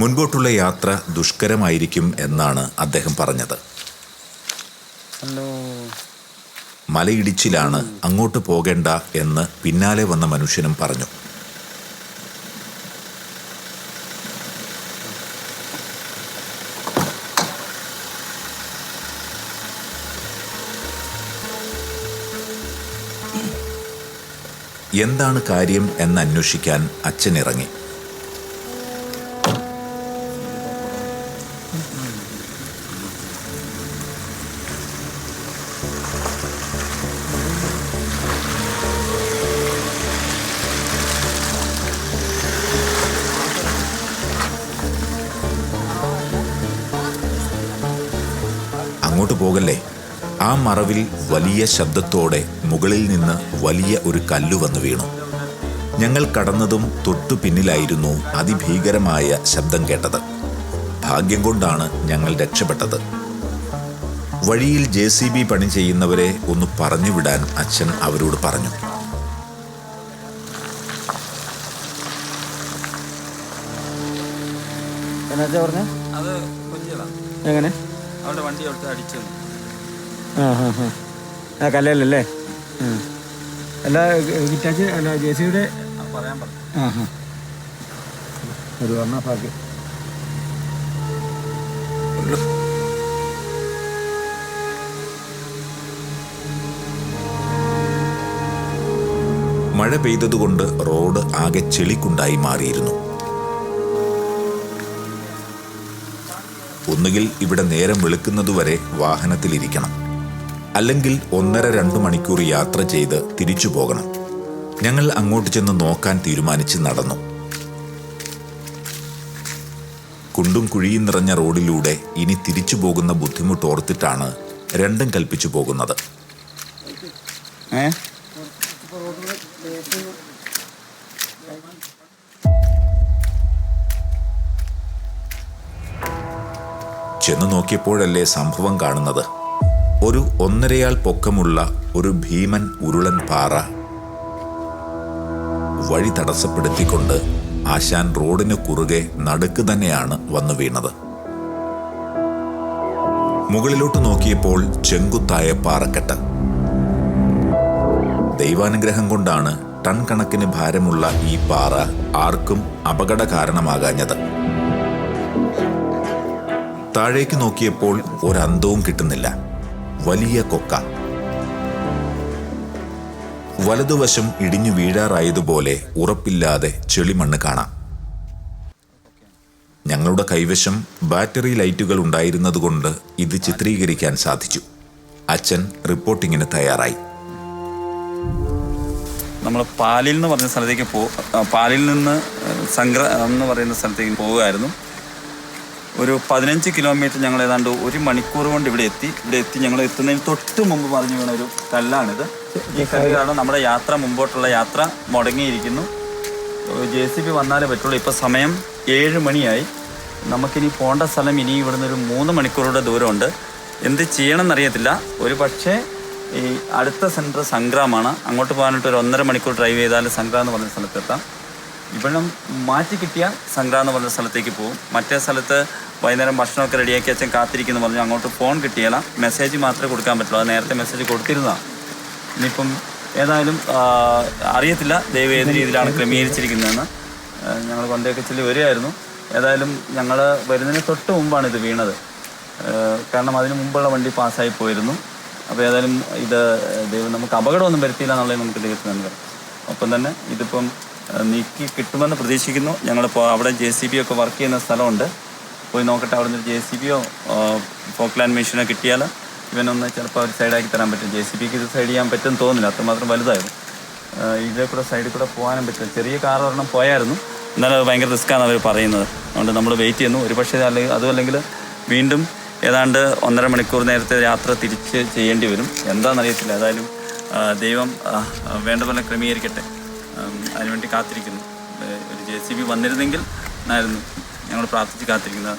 മുൻപോട്ടുള്ള യാത്ര ദുഷ്കരമായിരിക്കും എന്നാണ് അദ്ദേഹം പറഞ്ഞത്. മലയിടിച്ചിലാണ്, അങ്ങോട്ട് പോകേണ്ട എന്ന് പിന്നാലെ വന്ന മനുഷ്യനും പറഞ്ഞു. എന്താണ് കാര്യം എന്നന്വേഷിക്കാൻ അച്ഛൻ ഇറങ്ങി. അങ്ങോട്ട് പോകല്ലേ. ആ മറവിൽ വലിയ ശബ്ദത്തോടെ മുകളിൽ നിന്ന് വലിയ ഒരു കല്ല് വന്നു വീണു. ഞങ്ങൾ കടന്നതും തൊട്ടു പിന്നിലായിരുന്നു അതിഭീകരമായ ശബ്ദം കേട്ടത്. ഭാഗ്യം കൊണ്ടാണ് ഞങ്ങൾ രക്ഷപ്പെട്ടത്. വഴിയിൽ JCB പണി ചെയ്യുന്നവരെ ഒന്ന് പറഞ്ഞു വിടാൻ അച്ഛൻ അവരോട് പറഞ്ഞു. എങ്ങനെ അവരുടെ വണ്ടി എടുത്ത് അടിച്ചു. ആ കല്ലല്ലേ അല്ല ഹിറ്റാച്ച് അല്ല JCBയുടെ പറയാൻ പറഞ്ഞു. ഒരു പറഞ്ഞാൽ മഴ പെയ്തതുകൊണ്ട് റോഡ് ആകെ ചെളിക്കുണ്ടായി മാറിയിരുന്നു. ഒന്നുകിൽ ഇവിടെ നേരം വെളുക്കുന്നതുവരെ വാഹനത്തിലിരിക്കണം, അല്ലെങ്കിൽ 1.5-2 മണിക്കൂർ യാത്ര ചെയ്ത് തിരിച്ചു പോകണം. ഞങ്ങൾ അങ്ങോട്ട് ചെന്ന് നോക്കാൻ തീരുമാനിച്ച് നടന്നു. കുണ്ടും കുഴിയും നിറഞ്ഞ റോഡിലൂടെ ഇനി തിരിച്ചു പോകുന്ന ബുദ്ധിമുട്ടോർത്തിട്ടാണ് രണ്ടും കൽപ്പിച്ചു പോകുന്നത്. ചെന്നു നോക്കിയപ്പോഴല്ലേ സംഭവം കാണുന്നത്. ഒരു 1.5 പൊക്കമുള്ള ഒരു ഭീമൻ ഉരുളൻ പാറ വഴി തടസ്സപ്പെടുത്തിക്കൊണ്ട് ആശാൻ റോഡിന് കുറുകെ നടുക്ക് തന്നെയാണ് വന്നു വീണത്. മുകളിലോട്ട് നോക്കിയപ്പോൾ ചെങ്കുത്തായ പാറക്കെട്ട്. ദൈവാനുഗ്രഹം കൊണ്ടാണ് ടൺ കണക്കിന് ഭാരമുള്ള ഈ പാറ ആർക്കും അപകട കാരണമാകാഞ്ഞത്. താഴേക്ക് നോക്കിയപ്പോൾ ഒരന്തവും കിട്ടുന്നില്ല. വലിയ കൊക്ക. വലതുവശം ഇടിഞ്ഞു വീഴാറായതുപോലെ ഉറപ്പില്ലാതെ ചെളിമണ്ണ് കാണാം. ഞങ്ങളുടെ കൈവശം ബാറ്ററി ലൈറ്റുകൾ ഉണ്ടായിരുന്നതുകൊണ്ട് ഇത് ചിത്രീകരിക്കാൻ സാധിച്ചു. അച്ഛൻ റിപ്പോർട്ടിങ്ങിന് തയ്യാറായി. നമ്മൾ പാലിൽ എന്ന് പറഞ്ഞ സ്ഥലത്തേക്ക് പാലിൽ നിന്ന് സംഗ്ര എന്ന് പറയുന്ന സ്ഥലത്തേക്ക് പോവുകയായിരുന്നു. ഒരു 15 കിലോമീറ്റർ ഞങ്ങൾ ഏതാണ്ട് 1 മണിക്കൂർ കൊണ്ട് ഇവിടെ എത്തി ഞങ്ങൾ എത്തുന്നതിന് തൊട്ട് മുമ്പ് പറഞ്ഞു വീണ ഒരു കല്ലാണിത്. ഈ കല്ല് കാരണം നമ്മുടെ യാത്ര, മുമ്പോട്ടുള്ള യാത്ര മുടങ്ങിയിരിക്കുന്നു. JCB വന്നാലേ പറ്റുള്ളൂ. ഇപ്പോൾ സമയം 7 മണിയായി. നമുക്കിനി പോകേണ്ട സ്ഥലം ഇനി ഇവിടുന്ന് ഒരു 3 മണിക്കൂറുടെ ദൂരമുണ്ട്. എന്ത് ചെയ്യണമെന്നറിയത്തില്ല. ഒരു പക്ഷേ ഈ അടുത്ത സെൻറ്റർ സംഗ്രാമാണ്. അങ്ങോട്ട് പോകാനായിട്ട് ഒരു 1.5 മണിക്കൂർ ഡ്രൈവ് ചെയ്താൽ സംഗ്രാം എന്ന് പറഞ്ഞ സ്ഥലത്തെത്താം. ഇവിടെ മാറ്റി കിട്ടിയാൽ സംഗ്രാം എന്ന് പറഞ്ഞ സ്ഥലത്തേക്ക് പോകും. മറ്റേ സ്ഥലത്ത് വൈകുന്നേരം ഭക്ഷണമൊക്കെ റെഡിയാക്കി അച്ഛൻ കാത്തിരിക്കുന്നു പറഞ്ഞു. അങ്ങോട്ട് ഫോൺ കിട്ടിയാൽ മെസ്സേജ് മാത്രമേ കൊടുക്കാൻ പറ്റുള്ളൂ. അത് നേരത്തെ മെസ്സേജ് കൊടുത്തിരുന്നതാണ്. ഇനിയിപ്പം ഏതായാലും അറിയത്തില്ല ദൈവം ഏത് രീതിയിലാണ് ക്രമീകരിച്ചിരിക്കുന്നതെന്ന്. ഞങ്ങൾ കൊണ്ടേക്ക് ചെല്ലി വരികയായിരുന്നു. ഏതായാലും ഞങ്ങൾ വരുന്നതിന് തൊട്ട് മുമ്പാണ് ഇത് വീണത്. കാരണം അതിന് മുമ്പുള്ള വണ്ടി പാസ്സായി പോയിരുന്നു. അപ്പോൾ ഏതായാലും ഇത് ദൈവം നമുക്ക് അപകടമൊന്നും വരുത്തിയില്ല എന്നുള്ളത് നമുക്ക് ദൈവത്തിന് നന്ദി പറയാം. ഒപ്പം തന്നെ ഇതിപ്പം നീക്കി കിട്ടുമെന്ന് പ്രതീക്ഷിക്കുന്നു. ഞങ്ങളിപ്പോൾ അവിടെ JCB ഒക്കെ വർക്ക് ചെയ്യുന്ന സ്ഥലമുണ്ട്. പോയി നോക്കട്ടെ. അവിടെ നിന്ന് JCBയോ ഫോക്ലാൻഡ് മെഷീനോ കിട്ടിയാൽ ഇവനൊന്ന് ചിലപ്പോൾ അവർ സൈഡാക്കി തരാൻ പറ്റും. JCBക്ക് ഇത് സൈഡ് ചെയ്യാൻ പറ്റുമെന്ന് തോന്നുന്നില്ല, അത്രമാത്രം വലുതായിരുന്നു. ഇതിലെ കൂടെ സൈഡിൽ കൂടെ പോകാനും പറ്റും. ചെറിയ കാർ ഒരെണ്ണം പോയായിരുന്നു, എന്നാലും അത് ഭയങ്കര റിസ്ക്കാണ് അവർ പറയുന്നത്. അതുകൊണ്ട് നമ്മൾ വെയിറ്റ് ചെയ്യുന്നു. ഒരു പക്ഷേ അതുമല്ലെങ്കിൽ വീണ്ടും ഏതാണ്ട് 1.5 മണിക്കൂർ നേരത്തെ യാത്ര തിരിച്ച് ചെയ്യേണ്ടി വരും. എന്താണെന്നറിയത്തില്ല. ഏതായാലും ദൈവം വേണ്ട പോലെ ക്രമീകരിക്കട്ടെ. അതിനുവേണ്ടി കാത്തിരിക്കുന്നു. ഒരു JCB വന്നിരുന്നെങ്കിൽ എന്നായിരുന്നു ഞങ്ങൾ പ്രാർത്ഥിച്ച് കാത്തിരിക്കുന്നത്.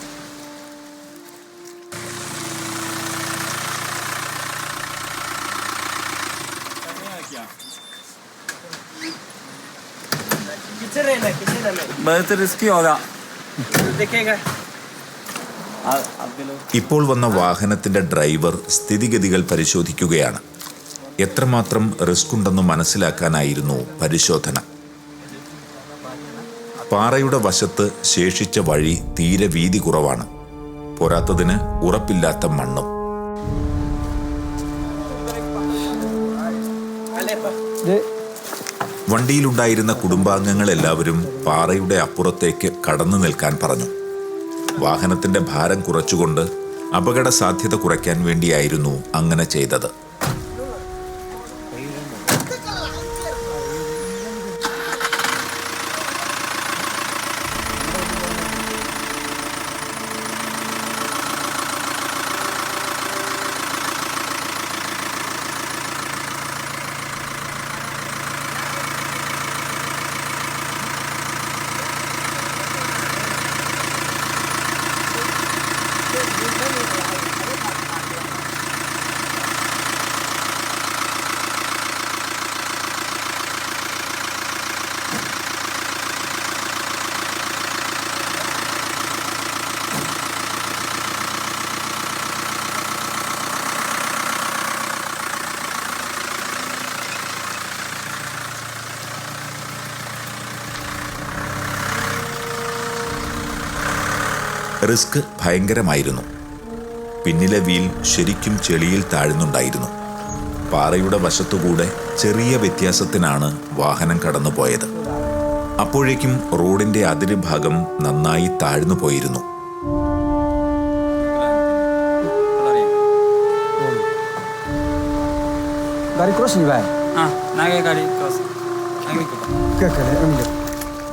बहुत रिस्की होगा ഇപ്പോൾ വന്ന വാഹനത്തിന്റെ ഡ്രൈവർ സ്ഥിതിഗതികൾ പരിശോധിക്കുകയാണ്. എത്രമാത്രം റിസ്ക് ഉണ്ടെന്ന് മനസ്സിലാക്കാനായിരുന്നു പരിശോധന. പാറയുടെ വശത്ത് ശേഷിച്ച വഴി തീരെ വീതി കുറവാണ്. പോരാത്തതിന് ഉറപ്പില്ലാത്ത മണ്ണും. വണ്ടിയിലുണ്ടായിരുന്ന കുടുംബാംഗങ്ങൾ എല്ലാവരും പാറയുടെ അപ്പുറത്തേക്ക് കടന്നു നിൽക്കാൻ പറഞ്ഞു. വാഹനത്തിന്റെ ഭാരം കുറച്ചുകൊണ്ട് അപകട സാധ്യത കുറയ്ക്കാൻ വേണ്ടിയായിരുന്നു അങ്ങനെ ചെയ്തത്. റിസ്ക് ഭയങ്കരമായിരുന്നു. പിന്നിലെ വീൽ ശരിക്കും ചെളിയിൽ താഴ്ന്നുണ്ടായിരുന്നു. പാറയുടെ വശത്തുകൂടെ ചെറിയ വ്യത്യാസത്തിനാണ് വാഹനം കടന്നുപോയത്. അപ്പോഴേക്കും റോഡിന്റെ അതിരുഭാഗം നന്നായി താഴ്ന്നു പോയിരുന്നു.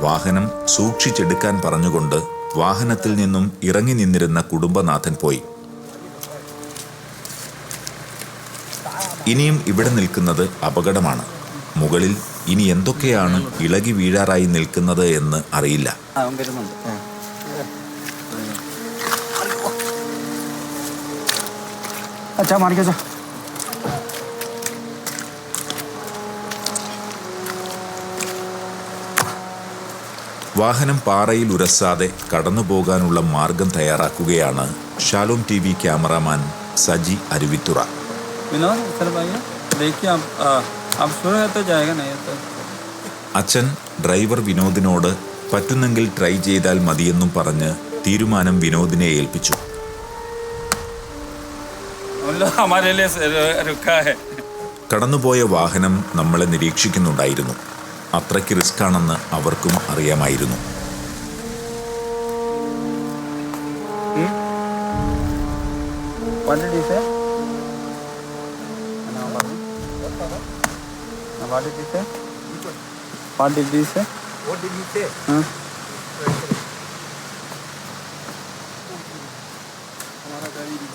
വാഹനം സൂക്ഷിച്ചെടുക്കാൻ പറഞ്ഞുകൊണ്ട് വാഹനത്തിൽ നിന്നും ഇറങ്ങി നിന്നിരുന്ന കുടുംബനാഥൻ പോയി. ഇനിയും ഇവിടെ നിൽക്കുന്നത് അപകടമാണ്. മുകളിൽ ഇനി എന്തൊക്കെയാണ് ഇളകി വീഴാറായി നിൽക്കുന്നത് എന്ന് അറിയില്ല. വാഹനം പാറയിൽ ഉരസാതെ കടന്നുപോകാനുള്ള മാർഗം തയ്യാറാക്കുകയാണ് Shalom TV cameraman Saji Aruvithura. അച്ഛൻ ഡ്രൈവർ വിനോദിനോട് പറ്റുന്നെങ്കിൽ ട്രൈ ചെയ്താൽ മതിയെന്നും പറഞ്ഞ് തീരുമാനം വിനോദിനെ ഏൽപ്പിച്ചു. കടന്നുപോയ വാഹനം നമ്മളെ നിരീക്ഷിക്കുന്നുണ്ടായിരുന്നു. അത്രയ്ക്ക് റിസ്ക് ആണെന്ന് അവർക്കും അറിയാമായിരുന്നു.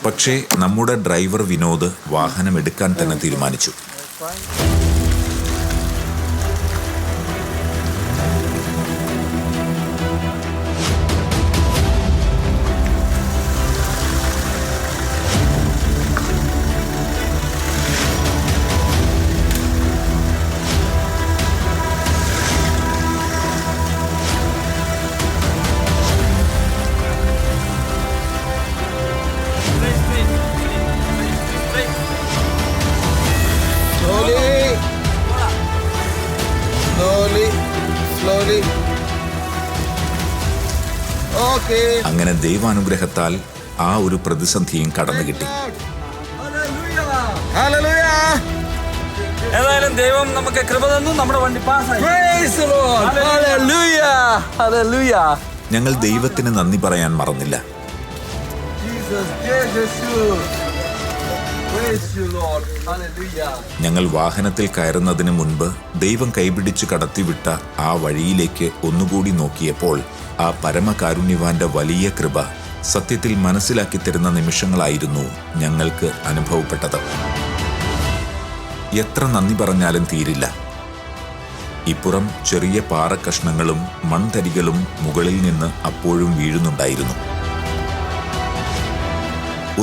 പക്ഷേ നമ്മുടെ ഡ്രൈവർ വിനോദ് വാഹനം എടുക്കാൻ തന്നെ തീരുമാനിച്ചു. അങ്ങനെ ദൈവാനുഗ്രഹത്താൽ ആ ഒരു പ്രതിസന്ധിയും കടന്നു കിട്ടി. ഏതായാലും ദൈവം നമുക്ക് കൃപ തന്നു. നമ്മുടെ വണ്ടി പാസ്സായി. ഞങ്ങൾ ദൈവത്തിന് നന്ദി പറയാൻ മറന്നില്ല. ഞങ്ങൾ വാഹനത്തിൽ കയറുന്നതിന് മുൻപ് ദൈവം കൈപിടിച്ചു കടത്തിവിട്ട ആ വഴിയിലേക്ക് ഒന്നുകൂടി നോക്കിയപ്പോൾ ആ പരമകാരുണ്യവാന്റെ വലിയ കൃപ സത്യത്തിൽ മനസ്സിലാക്കി തരുന്ന നിമിഷങ്ങളായിരുന്നു ഞങ്ങൾക്ക് അനുഭവപ്പെട്ടത്. എത്ര നന്ദി പറഞ്ഞാലും തീരില്ല. ഇപ്പുറം ചെറിയ പാറക്കഷ്ണങ്ങളും മൺതരികളും മുകളിൽ നിന്ന് അപ്പോഴും വീഴുന്നുണ്ടായിരുന്നു.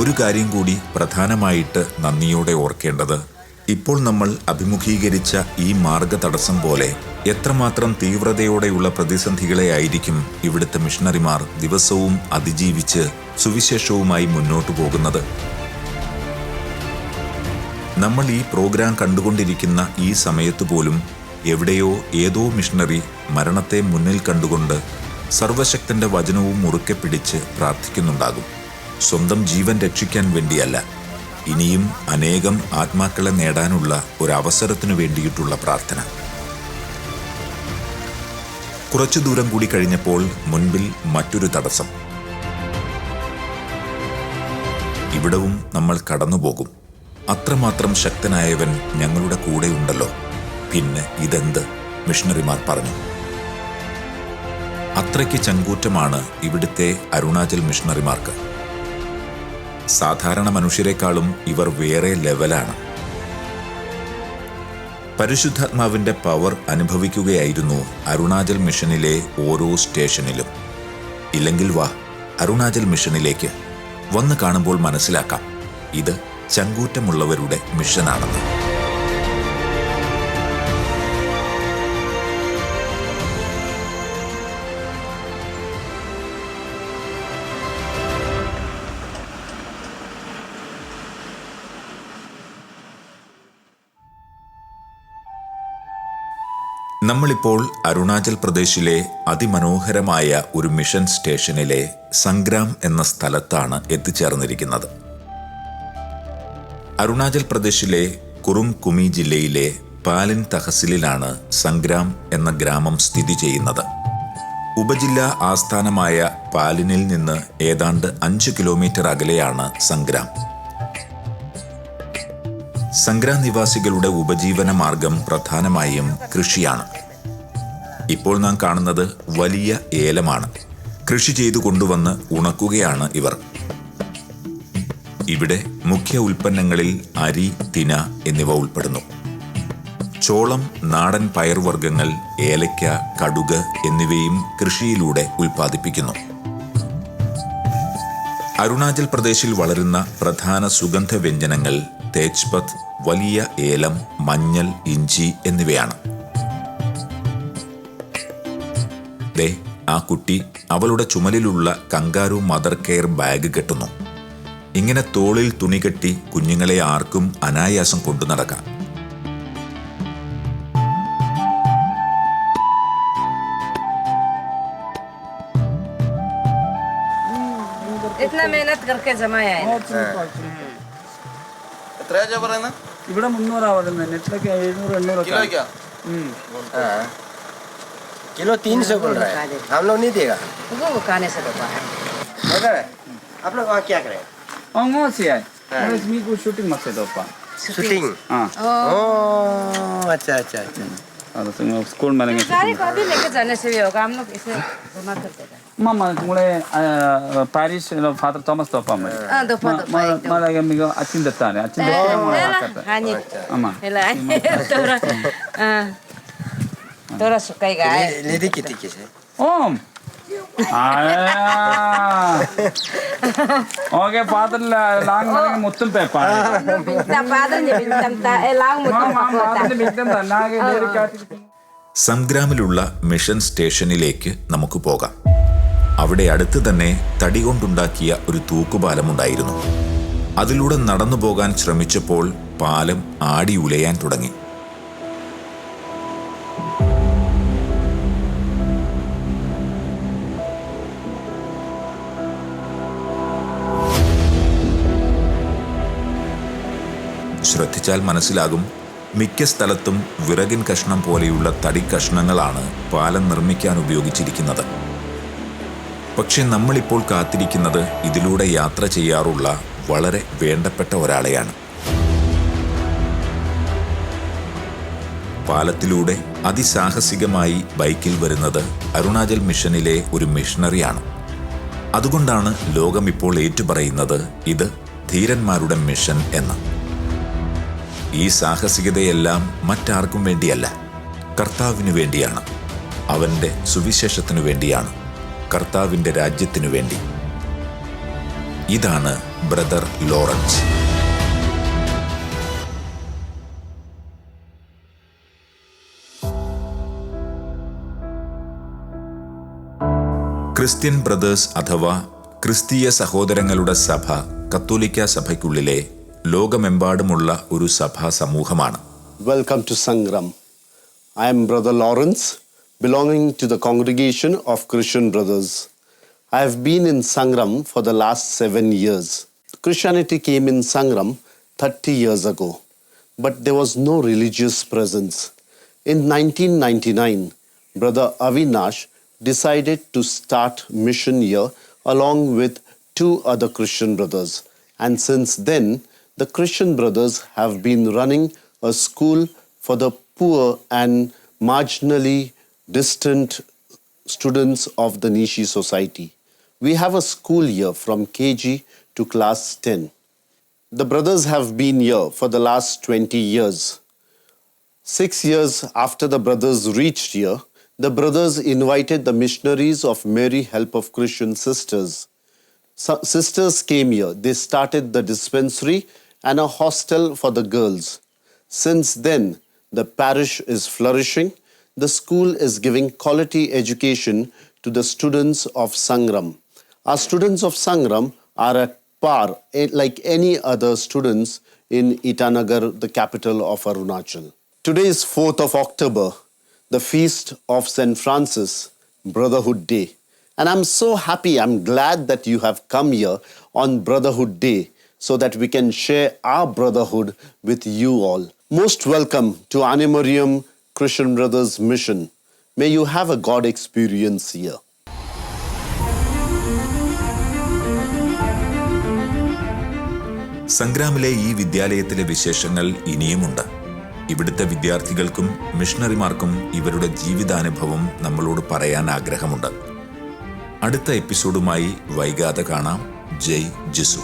ഒരു കാര്യം കൂടി പ്രധാനമായിട്ട് നന്ദിയോടെ ഓർക്കേണ്ടത്, ഇപ്പോൾ നമ്മൾ അഭിമുഖീകരിച്ച ഈ മാർഗ തടസ്സം പോലെ എത്രമാത്രം തീവ്രതയോടെയുള്ള പ്രതിസന്ധികളെ ആയിരിക്കും ഇവിടുത്തെ മിഷണറിമാർ ദിവസവും അതിജീവിച്ച് സുവിശേഷവുമായി മുന്നോട്ടു പോകുന്നത്. നമ്മൾ ഈ പ്രോഗ്രാം കണ്ടുകൊണ്ടിരിക്കുന്ന ഈ സമയത്ത് പോലും എവിടെയോ ഏതോ മിഷണറി മരണത്തെ മുന്നിൽ കണ്ടുകൊണ്ട് സർവശക്തന്റെ വചനവും മുറുക്കെ പിടിച്ച് പ്രാർത്ഥിക്കുന്നുണ്ടാകും. സ്വന്തം ജീവൻ രക്ഷിക്കാൻ വേണ്ടിയല്ല, ഇനിയും അനേകം ആത്മാക്കളെ നേടാനുള്ള ഒരവസരത്തിനു വേണ്ടിയിട്ടുള്ള പ്രാർത്ഥന. കുറച്ചു ദൂരം കൂടി കഴിഞ്ഞപ്പോൾ മുൻപിൽ മറ്റൊരു തടസ്സം. ഇവിടവും നമ്മൾ കടന്നുപോകും. അത്രമാത്രം ശക്തനായവൻ ഞങ്ങളുടെ കൂടെ ഉണ്ടല്ലോ. പിന്നെ ഇതെന്ത്? മിഷണറിമാർ പറഞ്ഞു. അത്രയ്ക്ക് ചങ്കൂറ്റമാണ് ഇവിടുത്തെ അരുണാചൽ മിഷണറിമാർക്ക്. സാധാരണ മനുഷ്യരെക്കാളും ഇവർ വേറെ ലെവലാണ്. പരിശുദ്ധാത്മാവിന്റെ പവർ അനുഭവിക്കുകയായിരുന്നു അരുണാചൽ മിഷനിലെ ഓരോ സ്റ്റേഷനിലും. ഇല്ലെങ്കിൽ വാ, അരുണാചൽ മിഷനിലേക്ക് വന്ന് കാണുമ്പോൾ മനസ്സിലാക്കാം ഇത് ചങ്കൂറ്റമുള്ളവരുടെ മിഷനാണെന്ന്. നമ്മളിപ്പോൾ അരുണാചൽ പ്രദേശിലെ അതിമനോഹരമായ ഒരു മിഷൻ സ്റ്റേഷനിലെ സംഗ്രാം എന്ന സ്ഥലത്താണ് എത്തിച്ചേർന്നിരിക്കുന്നത്. അരുണാചൽ പ്രദേശിലെ കുറും കുമി ജില്ലയിലെ പാലിൻ തഹസിലിലാണ് സംഗ്രാം എന്ന ഗ്രാമം സ്ഥിതി ചെയ്യുന്നത്. ഉപജില്ലാ ആസ്ഥാനമായ പാലിനിൽ നിന്ന് ഏതാണ്ട് 5 കിലോമീറ്റർ അകലെയാണ് സംഗ്രാം. സംഗ്രാം നിവാസികളുടെ ഉപജീവന മാർഗം പ്രധാനമായും കൃഷിയാണ്. ഇപ്പോൾ നാം കാണുന്നത് വലിയ ഏലമാണ്. കൃഷി ചെയ്തു കൊണ്ടുവന്ന് ഉണക്കുകയാണ് ഇവർ. ഇവിടെ മുഖ്യ ഉൽപ്പന്നങ്ങളിൽ അരി, തിന എന്നിവ ഉൾപ്പെടുന്നു. ചോളം, നാടൻ പയർവർഗ്ഗങ്ങൾ, ഏലയ്ക്ക, കടുക് എന്നിവയും കൃഷിയിലൂടെ ഉൽപ്പാദിപ്പിക്കുന്നു. അരുണാചൽ പ്രദേശിൽ വളരുന്ന പ്രധാന സുഗന്ധവ്യഞ്ജനങ്ങൾ തേജ്പത്ത്, വലിയ ഏലം, മഞ്ഞൾ, ഇഞ്ചി എന്നിവയാണ്. ദേ, ആ കുട്ടി അവളുടെ ചുമലിലുള്ള കങ്കാരു മദർ കെയർ ബാഗ് കെട്ടുന്നു. ഇങ്ങനെ തോളിൽ തുണി കെട്ടി കുഞ്ഞുങ്ങളെ ആർക്കും അനായാസം കൊണ്ടു നടക്കാം. ഇവിടെ 300 പറയുന്നത്, നെറ്റിലൊക്കെ 700-800 किलो 300 बोल रहा है, हम लोग नहीं देगा। वो खाने से बाबा मगर आप लोग वहाँ क्या करें? शूटिंग मत से शूटिंग। हाँ, अच्छा अच्छा अच्छा। स्कूल में गाड़ी को भी लेके जाने से भी होगा, हम लोग इसे घुमा कर देगा. Mama, mulai Paris, Father Thomas Topa mai. Malah yang migo acin datang, acin datang mau apa? Hani. Ama. Helai. Tora sukai gay. Lady कितनी किसे? Om. Okay, Father lang mana mutum pepa. Bintang Father ni bintang ta, lang mutum Mama, Father ni bintang ta, nage dari kati. സംഗ്രാമിലുള്ള mission സ്റ്റേഷനിലേക്ക് നമുക്ക് പോകാം. അവിടെ അടുത്ത് തന്നെ തടി കൊണ്ടുണ്ടാക്കിയ ഒരു തൂക്കുപാലമുണ്ടായിരുന്നു. അതിലൂടെ നടന്നു പോകാൻ ശ്രമിച്ചപ്പോൾ പാലം ആടി ഉലയാൻ തുടങ്ങി. ശ്രദ്ധിച്ചാൽ മനസ്സിലാകും, മിക്ക സ്ഥലത്തും വിറകിൻ കഷ്ണം പോലെയുള്ള തടി കഷ്ണങ്ങളാണ് പാലം നിർമ്മിക്കാൻ ഉപയോഗിച്ചിരിക്കുന്നത്. പക്ഷെ നമ്മളിപ്പോൾ കാത്തിരിക്കുന്നത് ഇതിലൂടെ യാത്ര ചെയ്യാറുള്ള വളരെ വേണ്ടപ്പെട്ട ഒരാളെയാണ്. പാലത്തിലൂടെ അതിസാഹസികമായി ബൈക്കിൽ വരുന്നത് അരുണാചൽ മിഷനിലെ ഒരു മിഷണറിയാണ്. അതുകൊണ്ടാണ് ലോകം ഇപ്പോൾ ഏറ്റുപറയുന്നത് ഇത് ധീരന്മാരുടെ മിഷൻ എന്ന്. ഈ സാഹസികതയെല്ലാം മറ്റാർക്കും വേണ്ടിയല്ല, കർത്താവിനു വേണ്ടിയാണ്. അവൻ്റെ സുവിശേഷത്തിനു വേണ്ടിയാണ്, കർത്താവിൻ്റെ രാജ്യത്തിനു വേണ്ടി. ഇതാണ് ബ്രദർ ലോറൻസ്. ക്രിസ്ത്യൻ ബ്രദേഴ്സ് അഥവാ ക്രിസ്തീയ സഹോദരങ്ങളുടെ സഭ കത്തോലിക്ക സഭയ്ക്കുള്ളിലെ ലോകമെമ്പാടുമുള്ള ഒരു സഭാ സമൂഹമാണ്. Welcome to Sangram. I am Brother Lawrence, belonging to the congregation of Christian Brothers. I have been in Sangram for the last 7 years. Christianity came in Sangram 30 years ago, but there was no religious presence. In 1999, Brother Avinash decided to start mission here along with 2 other Christian brothers. And since then, the Christian brothers have been running a school for the poor and marginally distant students of the Nishi society. We have a school here from KG to class 10. The brothers have been here for the last 20 years. 6 years after the brothers reached here, the brothers invited the missionaries of Mary Help of Christian Sisters. Sisters came here. They started the dispensary and a hostel for the girls. Since then, the parish is flourishing. The school is giving quality education to the students of Sangram. Our students of Sangram are at par like any other students in Itanagar, the capital of Arunachal. Today is 4th of October, the feast of St. Francis, Brotherhood Day. And I'm so happy, I'm glad that you have come here on Brotherhood Day so that we can share our brotherhood with you all. Most welcome to Animarium Christian Brothers Mission. May you have a God experience here. സംഗ്രാമിലെ ഈ വിദ്യാലയത്തിലെ വിശേഷങ്ങൾ ഇനിയുമുണ്ട്. ഇവിടുത്തെ വിദ്യാർത്ഥികൾക്കും മിഷണറിമാർക്കും ഇവരുടെ ജീവിതാനുഭവം നമ്മളോട് പറയാൻ ആഗ്രഹമുണ്ട്. അടുത്ത എപ്പിസോഡുമായി വൈകാതെ കാണാം. ജയ് ജിസു.